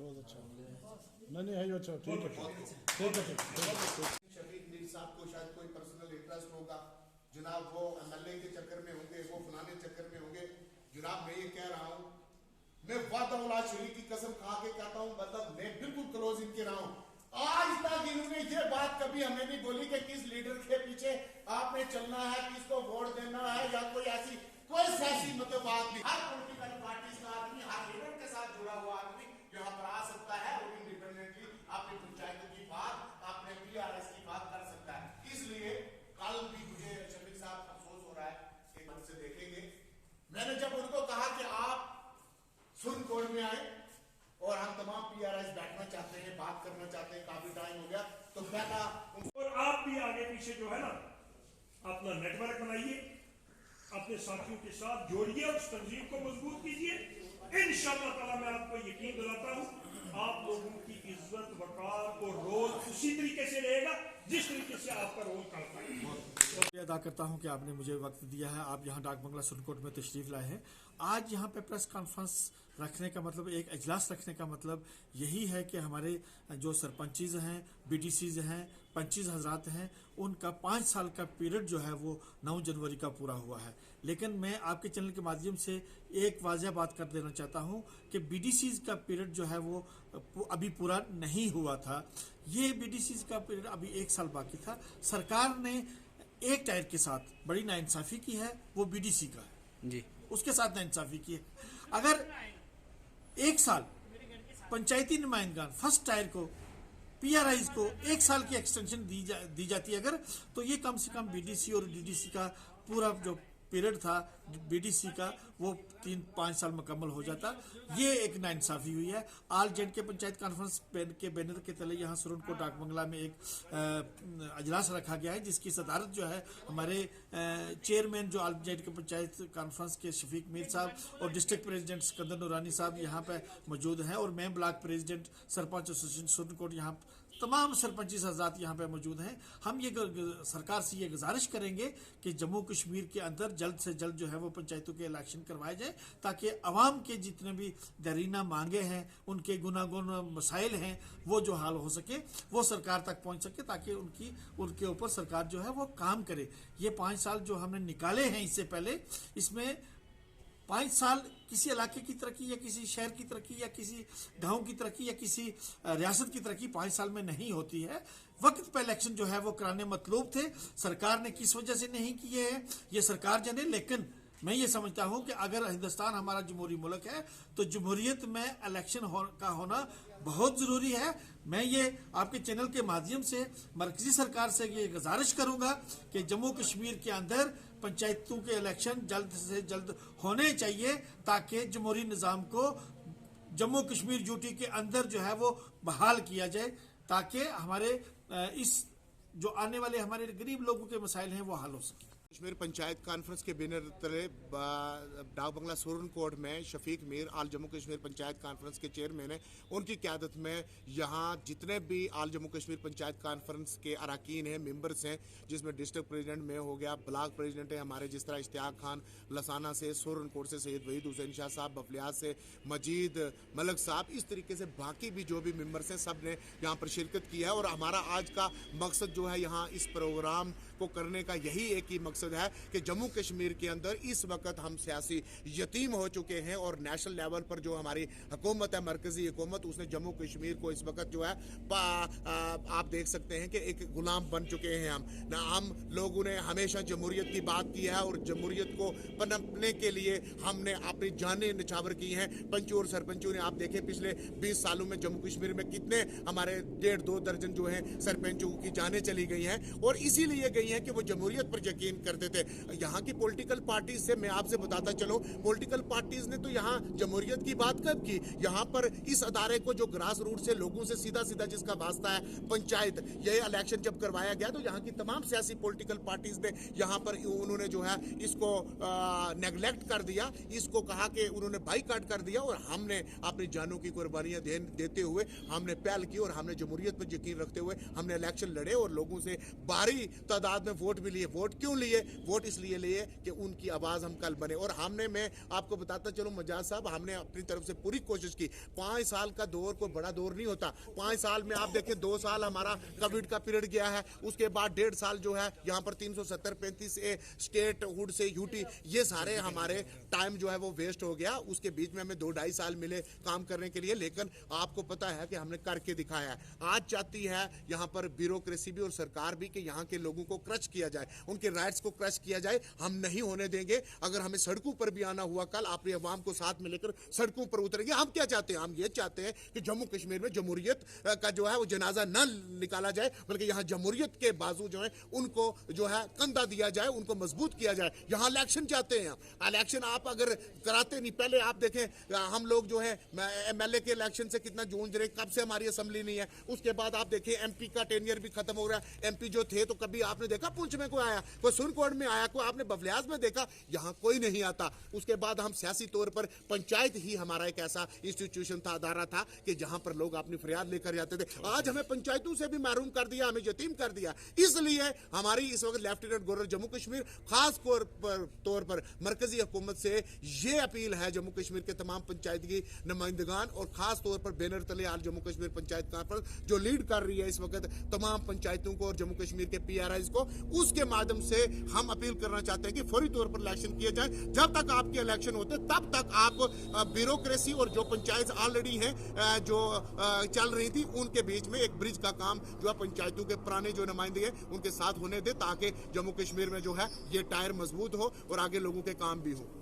बहुत अच्छा। नहीं है अच्छा, ठीक है शफीक मीर साहब को शायद कोई पर्सनल इंटरेस्ट होगा जनाब, वो एमएलए के चक्कर में होंगे, वो फलाने चक्कर में होंगे। जनाब मैं ये कह रहा हूँ, मैं वादा शरीफ की कसम खा के कहता हूँ, मतलब मैं बिल्कुल क्लोज इनके रहा हूँ। आज तक इन्होंने ये बात कभी हमें नहीं बोली कि किस लीडर के पीछे आपने चलना है, किसको वोट देना है, या कोई सियासी मतलब बात नहीं। हर पॉलिटिकल पार्टी का आदमी, हर लीडर के साथ जुड़ा हुआ आदमी यहाँ पर आ सकता है और इंडिपेंडेंटली अपनी पंचायतों की बात, अपने पीआरएस की बात कर सकता है। इसलिए कल भी मुझे शफीक साहब अफसोस हो रहा है, एक मन से देखेंगे। मैंने जब उनको कहा कि आप सुन कोर्ट में आए और हम तमाम पीआरएस बैठना चाहते हैं, बात करना चाहते हैं, काफी टाइम हो गया, तो पहला और आप भी आगे पीछे जो है ना अपना नेटवर्क बनाइए, अपने साथियों के साथ जोड़िए और उस तंजीम को मजबूत कीजिए। इंशाअल्लाह ताला मैं आपको यकीन दिलाता हूँ आप लोगों की इज्जत, वकार और रोल उसी तरीके से रहेगा जिस तरीके से आपका रोल करता है। अदा करता हूं कि आपने मुझे वक्त दिया है, आप यहां डाक बंगला सुरनकोट में तशरीफ लाए हैं। आज यहां पे प्रेस कॉन्फ्रेंस रखने का मतलब, एक इजलास रखने का मतलब यही है कि हमारे जो सरपंचीज हैं, बीडीसीज हैं, पंचीज हजरात हैं, उनका 5 साल का पीरियड जो है वो 9 जनवरी का पूरा हुआ है। लेकिन मैं आपके चैनल के माध्यम से एक वाज़ह बात कर देना चाहता हूं कि बीडीसीज का पीरियड जो है वो अभी पूरा नहीं हुआ था। ये बीडीसीज का पीरियड अभी 1 साल बाकी था। सरकार ने एक टायर के साथ बड़ी नाइंसाफी की है, वो बीडीसी का है जी, उसके साथ नाइंसाफी की है। अगर 1 साल पंचायती नुमाइंदगान फर्स्ट टायर को, पीआरआईज को 1 साल की एक्सटेंशन दी जाती है अगर, तो ये कम से कम बीडीसी और डीडीसी का पूरा जो पीरियड था बीडीसी का वो 3-5 साल मुकम्मल हो जाता। ये एक नाइंसाफी हुई है। ऑल जेड के पंचायत कॉन्फ्रेंस के बैनर के तले यहाँ सुरनकोट डाक बंगला में एक अजलास रखा गया है, जिसकी सदारत जो है हमारे चेयरमैन जो ऑल जेड के पंचायत कॉन्फ्रेंस के शफीक मीर साहब और डिस्ट्रिक्ट प्रेसिडेंट सिकंदर नूरानी साहब यहाँ पे मौजूद हैं, और मैं block president sarpanch association Surankote, यहाँ तमाम सरपंची हज़रात यहाँ पे मौजूद हैं। हम ये सरकार से ये गुजारिश करेंगे कि जम्मू कश्मीर के अंदर जल्द से जल्द जो है वो पंचायतों के इलेक्शन करवाए जाए, ताकि अवाम के जितने भी दरीना मांगे हैं, उनके गुनागुन मसाइल हैं, वो जो हाल हो सके, वो सरकार तक पहुँच सके, ताकि उनके ऊपर सरकार जो है वो काम करे। ये 5 साल जो हमने निकाले हैं इससे पहले, इसमें 5 साल किसी इलाके की तरक्की या किसी शहर की तरक्की या किसी गांव की तरक्की या किसी रियासत की तरक्की 5 साल में नहीं होती है। वक्त पे इलेक्शन जो है वो कराने मतलूब थे, सरकार ने किस वजह से नहीं किए हैं ये सरकार जाने। लेकिन मैं ये समझता हूं कि अगर हिंदुस्तान हमारा जमहूरी मुल्क है तो जमहूरियत में इलेक्शन का होना बहुत ज़रूरी है। मैं ये आपके चैनल के माध्यम से मरकजी सरकार से ये गुजारिश करूंगा कि जम्मू कश्मीर के अंदर पंचायतों के इलेक्शन जल्द से जल्द होने चाहिए, ताकि जमहूरी निज़ाम को जम्मू कश्मीर यूटी के अंदर जो है वो बहाल किया जाए, ताकि हमारे इस जो आने वाले हमारे गरीब लोगों के मसाइल हैं वो हल हो सके। कश्मीर पंचायत कॉन्फ्रेंस के बैनर तले डाक बंगला सुरनकोट में शफीक मीर आल जम्मू कश्मीर पंचायत कॉन्फ्रेंस के चेयरमैन हैं, उनकी क़यादत में यहाँ जितने भी आल जम्मू कश्मीर पंचायत कॉन्फ्रेंस के अरकान हैं, मेंबर्स हैं, जिसमें डिस्ट्रिक्ट प्रेसिडेंट में हो गया, ब्लॉक प्रेसिडेंट है हमारे जिस तरह इश्तियाक खान लसाना से, सुरनकोट से सैयद वहीद हुसैन शाह साहब, बफलियात से मजीद मलक साहब, इस तरीके से बाकी भी जो भी मेंबर्स हैं सब ने यहाँ पर शिरकत की है। और हमारा आज का मकसद जो है यहाँ इस प्रोग्राम को करने का यही एक ही मकसद है कि जम्मू कश्मीर के अंदर इस वक्त हम सियासी यतीम हो चुके हैं, और नेशनल लेवल पर जो हमारी हुकूमत है, मरकजी हुकूमत, उसने जम्मू कश्मीर को इस वक्त जो है आप देख सकते हैं कि एक गुलाम बन चुके हैं। हम लोगों ने हमेशा जमहूरियत की बात की है और जमहूरियत को पनपने के लिए हमने अपनी जानें निछावर की हैं। पंचों और सरपंचों ने आप देखें पिछले 20 सालों में जम्मू कश्मीर में कितने हमारे 1.5-2 दर्जन जो हैं सरपंचों की जानें चली गई हैं, और इसीलिए गई हैं कि वो जमहूरियत पर यकीन करते थे। यहाँ की पॉलिटिकल पार्टीज से मैं आपसे बताता चलूं, पॉलिटिकल पार्टीज ने तो यहाँ जमहूरियत की बात कब की? यहाँ पर इस अदारे को जो ग्रास रूट से लोगों से सीधा सीधा जिसका वास्ता है, पंचायत, ये इलेक्शन जब करवाया गया तो यहाँ की तमाम सियासी पॉलिटिकल पार्टीज ने यहाँ पर उन्होंने जो है इसको नेगलेक्ट कर दिया, इसको कहा कि उन्होंने बाईकाट कर दिया, और हमने अपनी जानों की कुर्बानियां देते हुए हमने पहल की और हमने जमहूरियत पर यकीन रखते हुए हमने इलेक्शन लड़े और लोगों से भारी तादाद बाद में वोट भी लिए। वोट क्यों लिए? वोट इसलिए लिए कि उनकी आवाज हम कल बने। और हमने, मैं आपको बताता चलूं मजाज साहब, हमने अपनी तरफ से पूरी कोशिश की। 5 साल का दौर कोई बड़ा दौर नहीं होता। 5 साल में आप देखें 2 साल हमारा कोविड का पीरियड गया है, उसके बाद 1.5 साल जो है यहाँ पर 370-35 स्टेट हुड से यूटी, ये सारे हमारे टाइम जो है वो वेस्ट हो गया। उसके बीच में हमें 2-2.5 साल मिले काम करने के लिए, लेकिन आपको पता है कि हमने करके दिखाया है। आज चाहती है यहाँ पर ब्यूरोक्रेसी भी और सरकार भी कि यहाँ के लोगों को क्रश किया जाए, उनके राइट्स को क्रश किया जाए। हम नहीं होने देंगे। अगर हमें सड़कों पर भी आना हुआ, कल अपने अवाम को साथ में लेकर सड़कों पर उतरेंगे। हम क्या चाहते हैं? हम ये चाहते हैं कि जम्मू कश्मीर में जमहूरियत का जो है वो जनाजा न निकाला जाए, बल्कि यहाँ जमहूरियत के बाजू जो है उनको जो है कंधा दिया जाए, उनको मजबूत किया जाए। यहाँ इलेक्शन चाहते हैं। इलेक्शन आप अगर कराते नहीं, पहले आप देखें हम लोग जो है MLA के इलेक्शन से कितना जूझ रहे, कब से हमारी असेंबली नहीं है। उसके बाद आप देखें MP का टेनियर भी खत्म हो रहा है। MP जो थे तो कभी आपने देखा पुंछ में कोई आया, कोई सुरनकोट में आया, कोई आपने बफलियाज में देखा? यहाँ कोई नहीं आता। उसके बाद हम सियासी तौर पर पंचायत ही हमारा एक ऐसा इंस्टीट्यूशन था, अदारा था कि जहां पर लोग अपनी फरियाद लेकर जाते थे। आज हमें पंचायतों से भी महरूम कर दिया, हमें यतीम कर दिया। इसलिए हमारी इस वक्त लेफ्टिनेंट गवर्नर जम्मू कश्मीर खास तौर पर मरकजी हुकूमत से ये अपील है, जम्मू कश्मीर के तमाम पंचायत की नुमाइंदगान और खास तौर पर बैनर तले आज जम्मू कश्मीर पंचायत कॉन्फ्रेंस जो लीड कर रही है इस वक्त तमाम पंचायतों को और जम्मू कश्मीर के PRIs को, उसके माध्यम से हम अपील करना चाहते हैं कि फौरी तौर पर इलेक्शन किए जाए। जब तक आपके इलेक्शन होते तब तक आप ब्यूरोक्रेसी और जो पंचायत ऑलरेडी हैं जो चल रही थी उनके बीच में एक ब्रिज का काम जो है पंचायतों के पुराने जो नुमाइंदे हैं उनके साथ होने दे, ताकि जम्मू कश्मीर में जो है ये टायर मजबूत हो और आगे लोगों के काम भी हो।